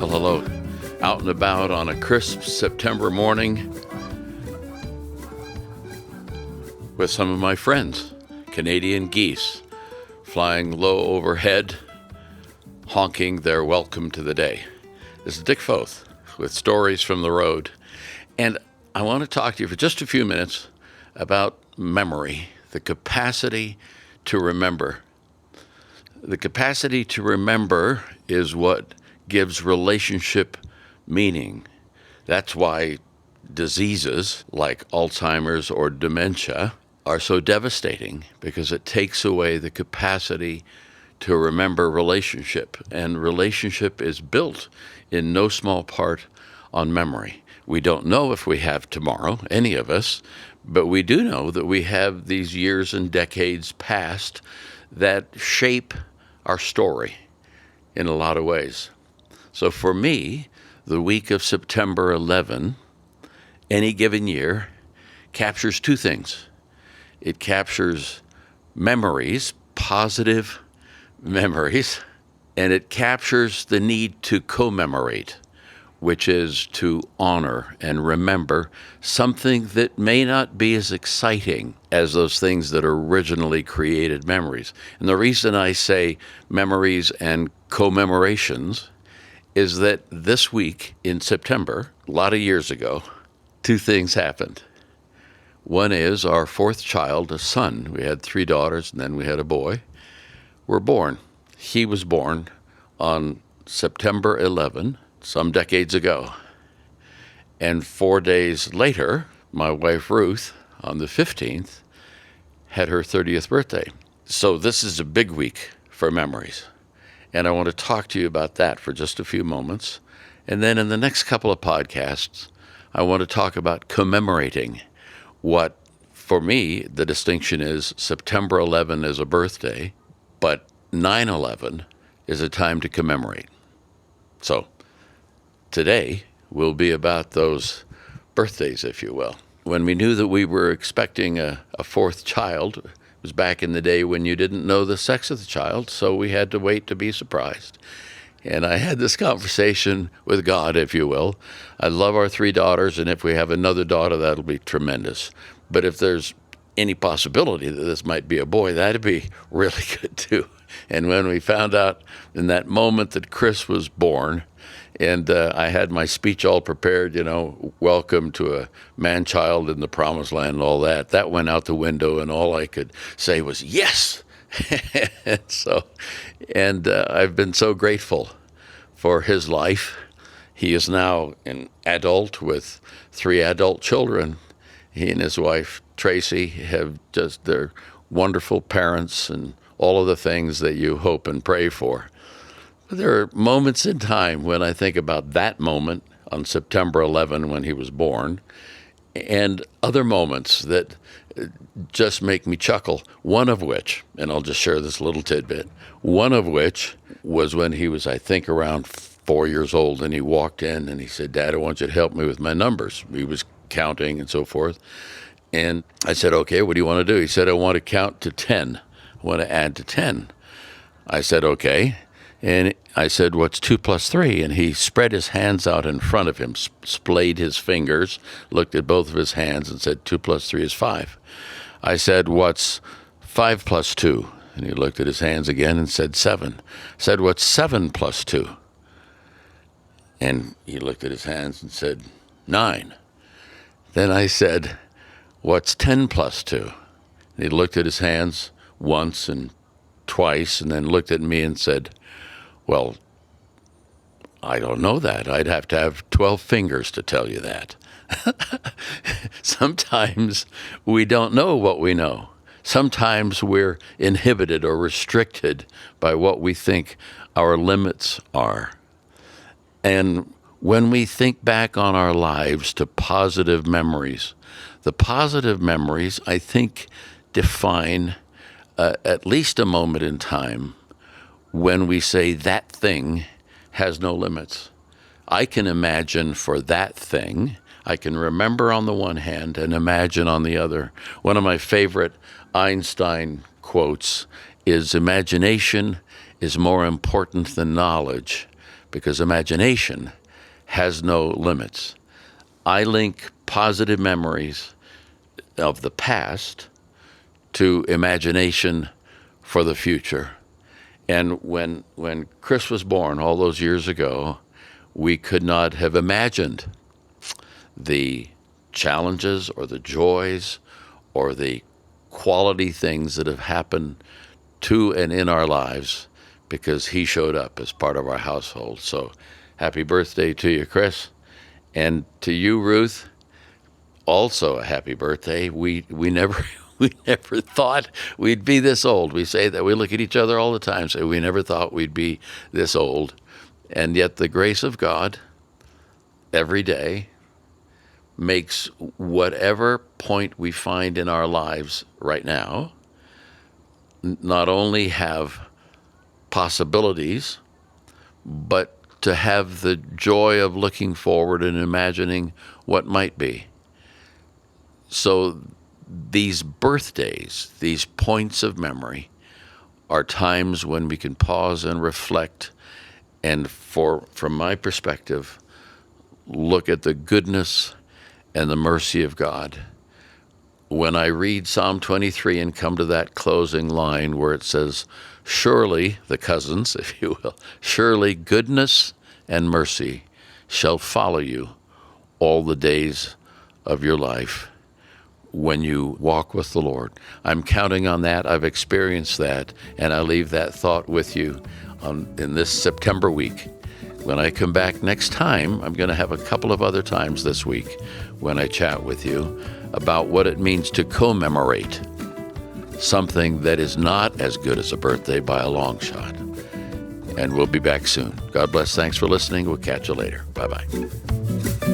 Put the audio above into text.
Well, hello. Out and about on a crisp September morning with some of my friends, Canadian geese, flying low overhead, honking their welcome to the day. This is Dick Foth with Stories from the Road. And I want to talk to you for just a few minutes about memory, the capacity to remember. The capacity to remember is what gives relationship meaning. That's why diseases like Alzheimer's or dementia are so devastating, because it takes away the capacity to remember relationship. And relationship is built in no small part on memory. We don't know if we have tomorrow, any of us, but we do know that we have these years and decades past that shape our story in a lot of ways. So for me, the week of September 11, any given year, captures two things. It captures memories, positive memories, and it captures the need to commemorate, which is to honor and remember something that may not be as exciting as those things that originally created memories. And the reason I say memories and commemorations is that this week in September, a lot of years ago, two things happened. One is our fourth child, a son, we had three daughters and then we had a boy, were born. He was born on September 11, some decades ago. And 4 days later, my wife Ruth, on the 15th, had her 30th birthday. So this is a big week for memories. And I want to talk to you about that for just a few moments. And then in the next couple of podcasts, I want to talk about commemorating what, for me, the distinction is September 11 is a birthday, but 9/11 is a time to commemorate. So today will be about those birthdays, if you will. When we knew that we were expecting a fourth child, it was back in the day when you didn't know the sex of the child, so we had to wait to be surprised. And I had this conversation with God, if you will. I love our three daughters, and if we have another daughter, that'll be tremendous. But if there's any possibility that this might be a boy, that'd be really good too. And when we found out in that moment that Chris was born, and I had my speech all prepared, welcome to a man-child in the promised land and all that, that went out the window, and all I could say was, yes! and I've been so grateful for his life. He is now an adult with three adult children. He and his wife, Tracy, they're wonderful parents and all of the things that you hope and pray for. But there are moments in time when I think about that moment on September 11 when he was born, and other moments that just make me chuckle, one of which, and I'll just share this little tidbit, one of which was when he was, I think, around 4 years old, and he walked in and he said, "Dad, I want you to help me with my numbers." He was counting and so forth. And I said, "Okay, what do you want to do?" He said, "I want to count to 10. I want to add to 10. I said, "Okay." And I said, "What's 2 plus 3? And he spread his hands out in front of him, splayed his fingers, looked at both of his hands and said, 2 plus 3 is 5. I said, "What's 5 plus 2? And he looked at his hands again and said, 7. I said, "What's 7 plus 2? And he looked at his hands and said, 9. Then I said, "What's 10 plus 2? And he looked at his hands once and twice and then looked at me and said, "Well, I don't know that. I'd have to have 12 fingers to tell you that." Sometimes we don't know what we know. Sometimes we're inhibited or restricted by what we think our limits are. And when we think back on our lives to positive memories, the positive memories, I think, define at least a moment in time when we say that thing has no limits. I can imagine for that thing. I can remember on the one hand and imagine on the other. One of my favorite Einstein quotes is, "Imagination is more important than knowledge because imagination has no limits. I link positive memories of the past to imagination for the future. And when Chris was born all those years ago, we could not have imagined the challenges or the joys or the quality things that have happened to and in our lives because he showed up as part of our household. So happy birthday to you, Chris. And to you, Ruth, also a happy birthday. We never we never thought we'd be this old. We say that, we look at each other all the time, say we never thought we'd be this old. And yet the grace of God every day makes whatever point we find in our lives right now not only have possibilities, but to have the joy of looking forward and imagining what might be. So these birthdays, these points of memory, are times when we can pause and reflect and, from my perspective, look at the goodness and the mercy of God. When I read Psalm 23 and come to that closing line where it says, surely, the cousins, if you will, surely goodness and mercy shall follow you all the days of your life when you walk with the Lord. I'm counting on that. I've experienced that, and I leave that thought with you in this September week. When I come back next time, I'm going to have a couple of other times this week when I chat with you about what it means to commemorate something that is not as good as a birthday by a long shot. And we'll be back soon. God bless. Thanks for listening. We'll catch you later. Bye-bye.